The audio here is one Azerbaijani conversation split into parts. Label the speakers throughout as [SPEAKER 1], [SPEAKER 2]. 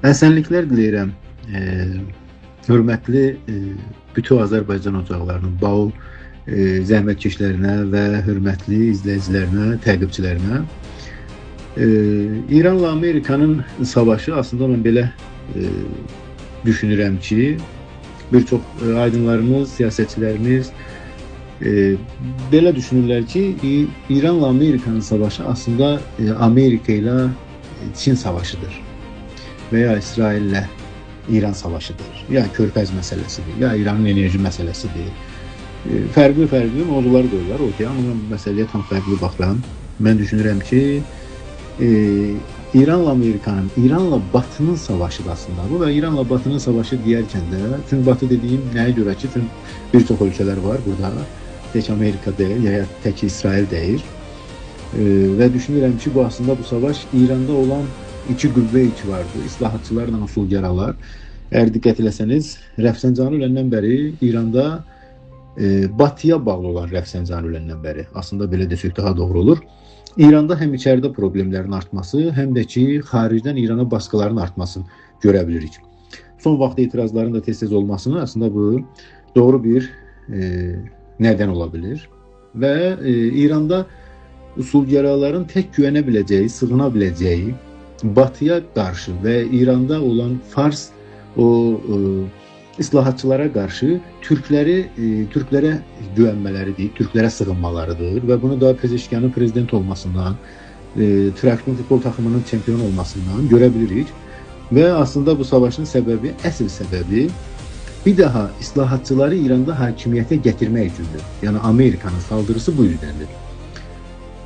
[SPEAKER 1] Əsenliklər diləyirəm. Hörmətli bütün Azərbaycan ocaqlarının, Baul zəhmətkeşlərinə və hörmətli izləyicilərinə, təqibçilərinə. İranla Amerikanın savaşı aslında mən belə düşünürəm ki, bir çox aydınlarımız, siyasətçilərimiz belə düşünürlər ki, İranla Amerikanın savaşı aslında Amerika ilə Çin savaşıdır və ya İsraillə İran savaşıdır, ya Körfəz məsələsidir, ya İranın enerji məsələsidir. Fərqli mövzular qoyurlar ortaya, amma mən bu məsələyə tam fərqli baxıram. Mən düşünürəm ki, İranla Amerikanın, İranla Batının savaşıdır aslında bu və İranla Batının savaşı deyərkən də, çünki Batı dediyim nəyə görə ki, çünki bir çox ölkələr var burada, tək Amerika deyil, ya tək İsrail deyil. Və düşünürəm ki, bu aslında bu savaş İranda olan iki qüvvə vardı, islahatçılarla usulgaralar. Əgər diqqət eləsəniz, Rəfsəncanı öləndən bəri İranda Batıya bağlı olan Rəfsəncanı öləndən bəri, aslında belə desək daha doğru olur, İranda həm içəridə problemlərin artması, həm də ki, xaricdən İrana baskıların artmasını görə bilirik. Son vaxt etirazların da tez-tez olmasını aslında bu doğru bir nədən ola bilir. Və İranda usulgaraların tək güvənə biləcəyi, sığına biləcəyi Batıya qarşı və İranda olan Fars islahatçılara qarşı türklərə güvənmələridir, türklərə sığınmalarıdır və bunu da Pezeşkanın prezident olmasından, Traktor futbol takımının çempion olmasından görə bilirik. Və aslında bu savaşın səbəbi, əsl səbəbi bir daha islahatçıları İranda hakimiyyətə gətirmək üçündür. Yəni Amerikanın saldırısı bu yüzdəndir.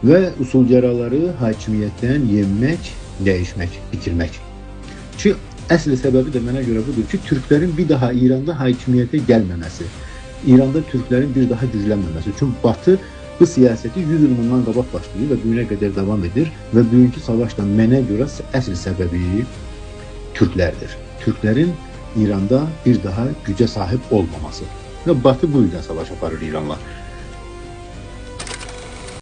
[SPEAKER 1] Və usulgaraları hakimiyyətdən yenmək, dəyişmək, bitirmək. Ki əsl səbəbi də mənə görə budur ki, türklərin bir daha İranda hakimiyyətə gəlməməsi, İranda türklərin bir daha güclənməməsi. Çünki Batı bu siyasəti 100 il bundan qabaq başlayır və bu günə qədər davam edir və bugünkü savaşda mənə görə əsl səbəbi türklərdir. Türklərin İranda bir daha gücə sahib olmaması. Və Batı bu yüzden savaş aparır İranla.